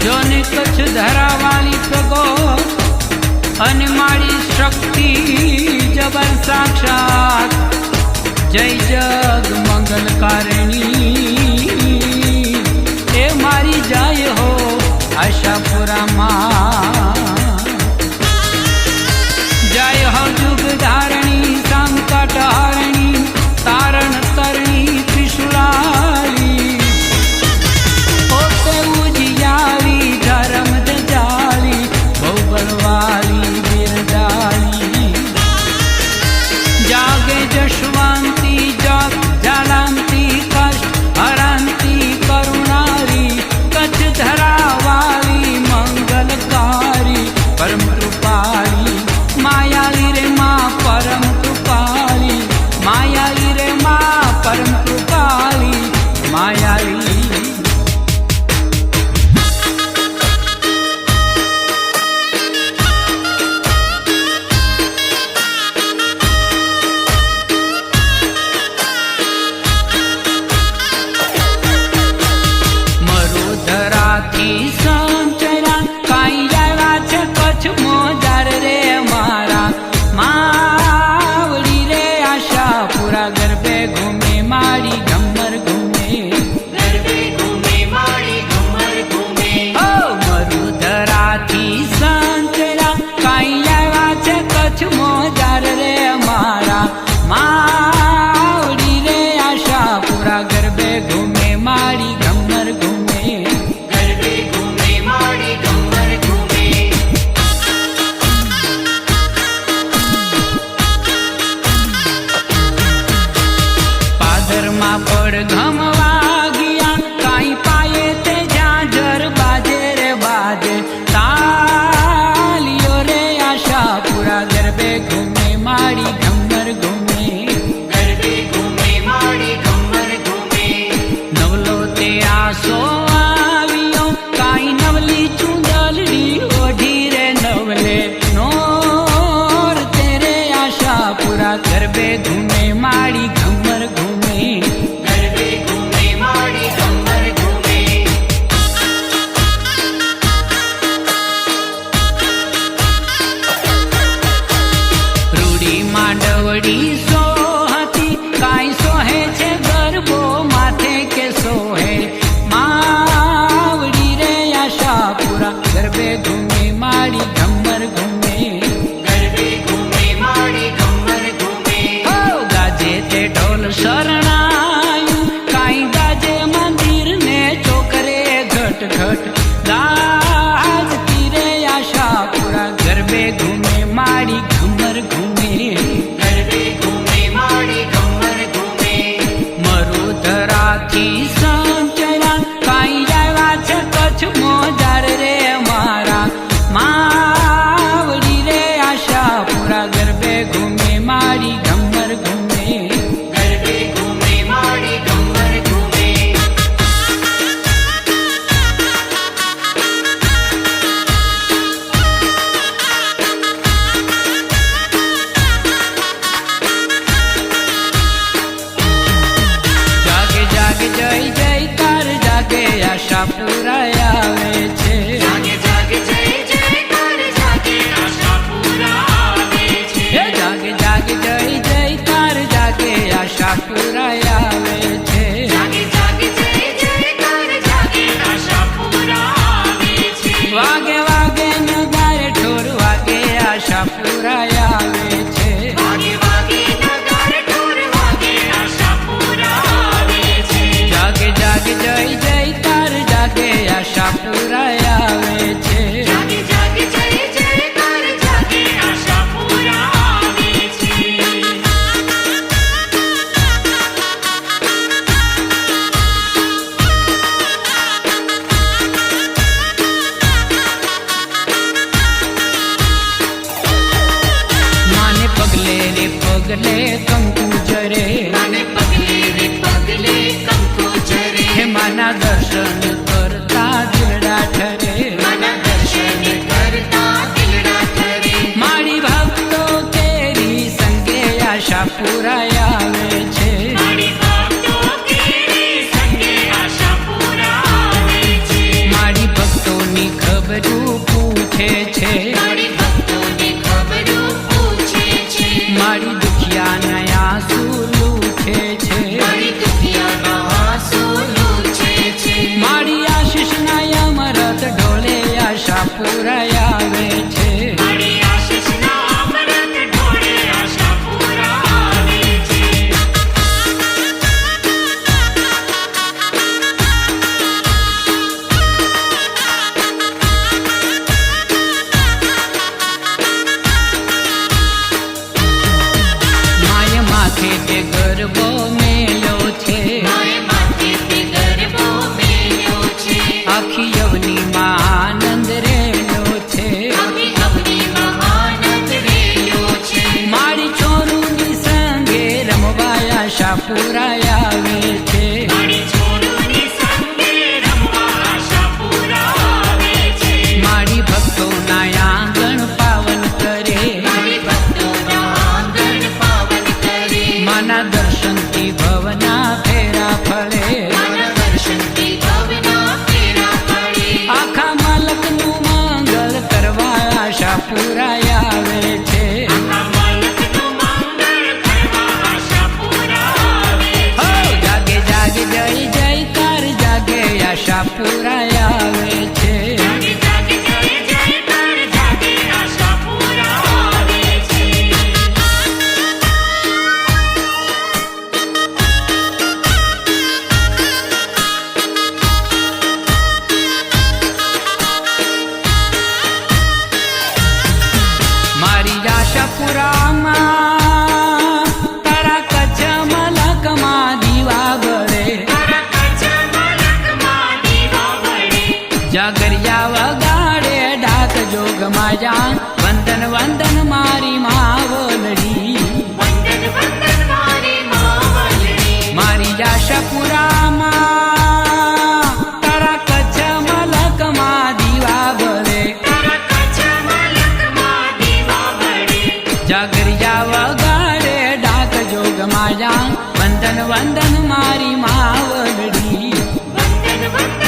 જોને કચ્છ ધરાવાળી પ્રગો અને મારી શક્તિ જબર સાક્ષાત જય જગ મંગલકારિણી એ મારી જાય હો આશાપુરામાં જય હો જુગ ધારણી સંકટ હરણી તારણ તરણી ત્રિશુલાલી પોતે ઉજિયારી ધર્મ જાળી બહુ બળવાળી બિરદાળી જાગે જશવંતી જગ જાલાંતી કષ્ટ હરાંતી કરુણારી કચ્છ ધરાવાળી મંગલકારી પરમ કૃપાળી માયાલી રે માં પરમ કૃપાળી માયાલી રે માં પરમ કૃપાળી માયાલી ગરબે ઘૂમે માડી ઘમર ઘૂમે ગરબે ઘૂમે માડી ઘમર ઘૂમે રૂડી માંડવડી સોહતી કાંઈ સોહે છે ગરબો માથે કે સોહે માવડી રે આશાપુરા ગરબે ઘૂમે માડી ઘમર ઘૂમે શરણાયું કાંઈ ગાજે મંદિર ને ચોકરે ઘટ ઘટ ગાજતી રે આશાપુરા ગરબે ઘૂમે માડી ઘમર ઘૂમે ગરબે ઘૂમે માડી ઘમર ઘૂમે મરુધરાથી સંચરા કાંઈ આવ્યા છે કચ્છ મોજાર રે મારા માવડી રે આશાપુરા ગરબે ઘૂમે માડી ઘમર ઘૂમે આશાપુરા આવે છે જાગે જાગે જય જયકાર જાગે આશાપુરા આવે છે જાગે જાગે જય જયકાર જાગે આશાપુરા આવે છે જાગે જાગે જય જયકાર જાગે આશાપુરા આવે છે વાગે વાગે નગારે ઠોર વાગે આશાપુરા આવે છે વાગે વાગે નગારે ઠોર વાગે આશાપુરા આવે છે જાગે જાગે જય જયકાર જાગે આશાપુરા આવે છે જાગે જાગે જય જયકાર જાગે આશાપુરા આવે છે માને પગલે રે પગલે કંકુ જરે માને પગલે રે પગલે કંકુ જરે હે માના દર્શન કરતા દિલડા ઠરે માના દર્શન કરતા દિલડા ઠરે મારી ભક્તો કેરી સંગે આશાપુરા આવે છે મારી ભક્તો કેરી સંગે આશાપુરા આવે છે મારી ભક્તોની આશાપુરા આવે છે. જાગે જાગે જય જયકાર જાગે આશાપુરા આવે છે. મારી આશાપુરામાં તારા કચ્છ મલકમાં દીવા બળે. તારા કચ્છ મલકમાં દીવા બળે. જાગરિયા વગાડે ડાક જોગમાં જાન વંદન વંદન મારી માવલડી. વંદન વંદન મારી માવલડી. મારી આશાપુરામાં તારા કચ્છ મલકમાં દીવા બળે. તારા કચ્છ મલકમાં દીવા બળે. જાગરિયા વગાડે ડાક જોગમાં જાન વંદન વંદન મારી માવલડી. વંદન વંદન